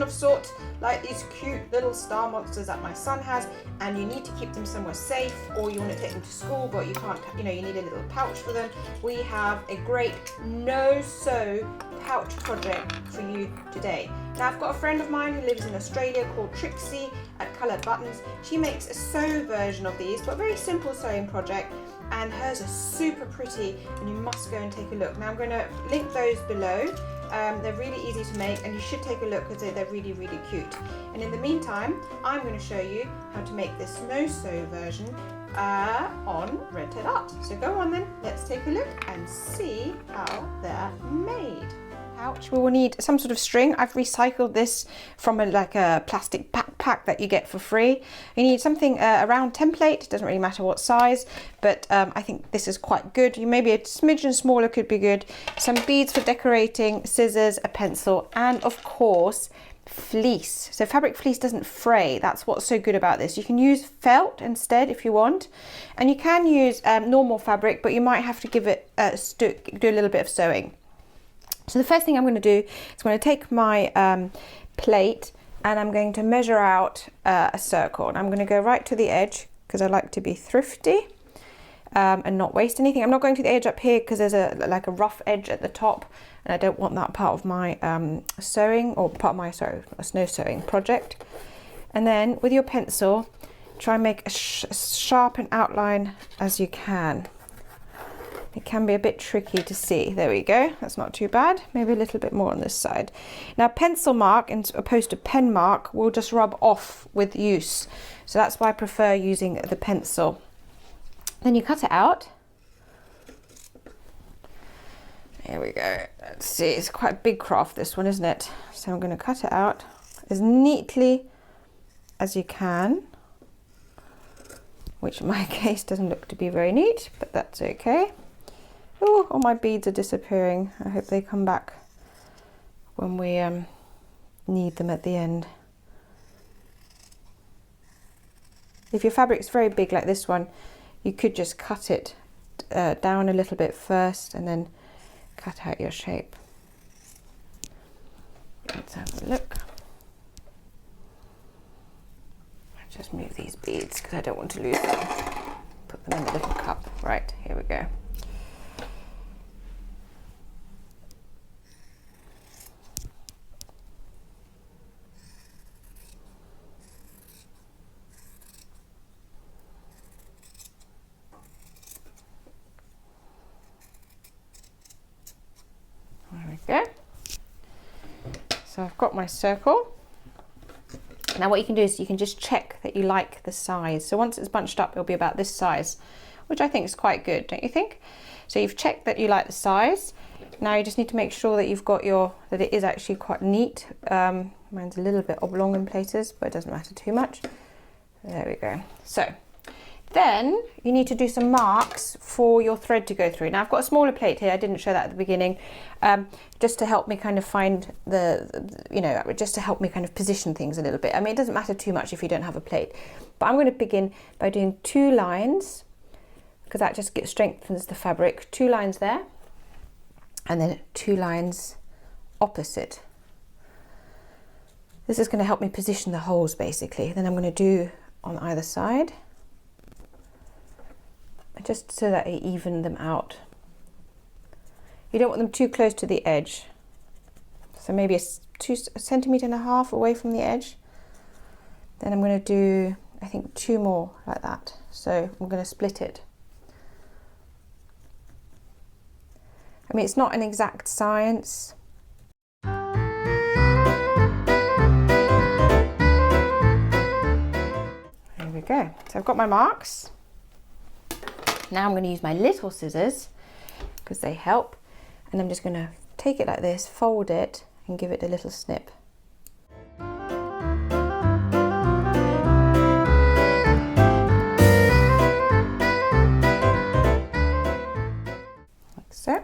of sort, like these cute little star monsters that my son has, and you need to keep them somewhere safe, or you want to take them to school but you can't, you know, you need a little pouch for them, we have a great No Sew pouch project for you today. Now I've got a friend of mine who lives in Australia called Trixie at Coloured Buttons. She makes a sew version of these, but a very simple sewing project, and hers are super pretty and you must go and take a look. Now I'm going to link those below. They're really easy to make and you should take a look because they're really, really cute. And in the meantime, I'm going to show you how to make this No Sew version on Red Ted Art. So go on then, let's take a look and see how they're made. Pouch, we will need some sort of string. I've recycled this from like a plastic backpack that you get for free. You need something a round template, it doesn't really matter what size, but I think this is quite good. You maybe a smidgen smaller could be good. Some beads for decorating, scissors, a pencil, and of course fleece. So fabric fleece doesn't fray. That's what's so good about this. You can use felt instead if you want, and you can use normal fabric, but you might have to give it do a little bit of sewing. So the first thing I'm going to do is I'm going to take my plate and I'm going to measure out a circle, and I'm going to go right to the edge because I like to be thrifty and not waste anything. I'm not going to the edge up here because there's like a rough edge at the top, and I don't want that part of my sewing, or part of my snow sewing project. And then with your pencil, try and make as sharp an outline as you can. It can be a bit tricky to see. There we go, that's not too bad. Maybe a little bit more on this side. Now pencil mark as opposed to pen mark will just rub off with use. So that's why I prefer using the pencil. Then you cut it out. Here we go. Let's see, it's quite a big craft this one, isn't it? So I'm going to cut it out as neatly as you can, which in my case doesn't look to be very neat, but that's okay. Oh, all my beads are disappearing. I hope they come back when we need them at the end. If your fabric's very big like this one, you could just cut it down a little bit first and then cut out your shape. Let's have a look. I'll just move these beads because I don't want to lose them. Put them in the little cup. Right, here we go. There we go. So I've got my circle. Now what you can do is you can just check that you like the size. So once it's bunched up, it'll be about this size, which I think is quite good, don't you think? So you've checked that you like the size. Now you just need to make sure that you've got that it is actually quite neat. Mine's a little bit oblong in places, but it doesn't matter too much. There we go. So then you need to do some marks for your thread to go through. Now I've got a smaller plate here, I didn't show that at the beginning, just to help me kind of find just to help me kind of position things a little bit. I mean, it doesn't matter too much if you don't have a plate, but I'm going to begin by doing 2 lines, because that just strengthens the fabric. 2 lines there, and then 2 lines opposite. This is going to help me position the holes basically. Then I'm going to do on either side, just so that I even them out. You don't want them too close to the edge, so maybe a 2.5 centimeters away from the edge. Then I'm going to do, I think, 2 more like that. So I'm going to split it. I mean, it's not an exact science. There we go. So I've got my marks. Now I'm going to use my little scissors because they help, and I'm just going to take it like this, fold it, and give it a little snip. Like so.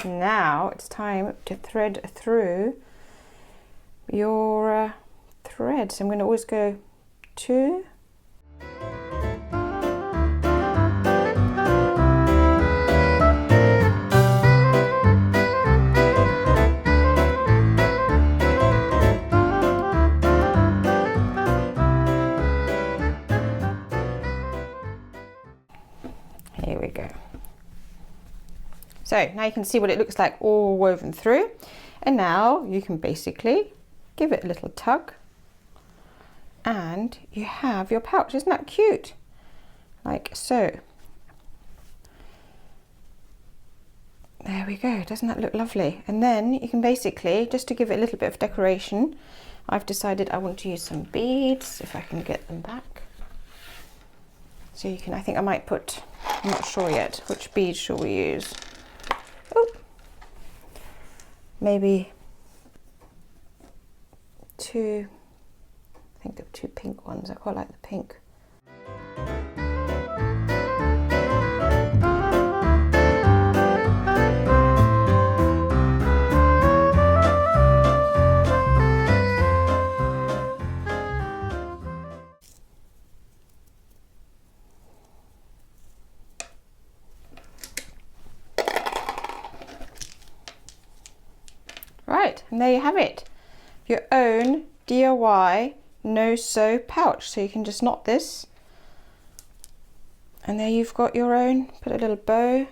Now it's time to thread through your thread. So I'm going to always go 2, So now you can see what it looks like all woven through. And now you can basically give it a little tug and you have your pouch. Isn't that cute? Like so. There we go. Doesn't that look lovely? And then you can basically, just to give it a little bit of decoration, I've decided I want to use some beads, if I can get them back. So you can, I think I might put, I'm not sure yet, which beads shall we use? Oh, maybe two, I think of two pink ones. I quite like the pink. Right, and there you have it. Your own DIY no sew pouch. So you can just knot this and there you've got your own, put a little bow.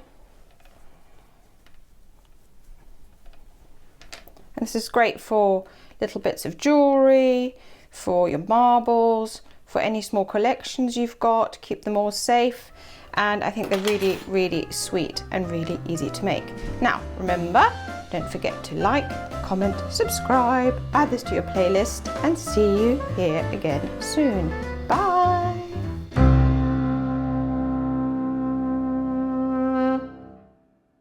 And this is great for little bits of jewelry, for your marbles, for any small collections you've got, keep them all safe. And I think they're really, really sweet and really easy to make. Now, remember, don't forget to like, comment, subscribe, add this to your playlist, and see you here again soon. Bye!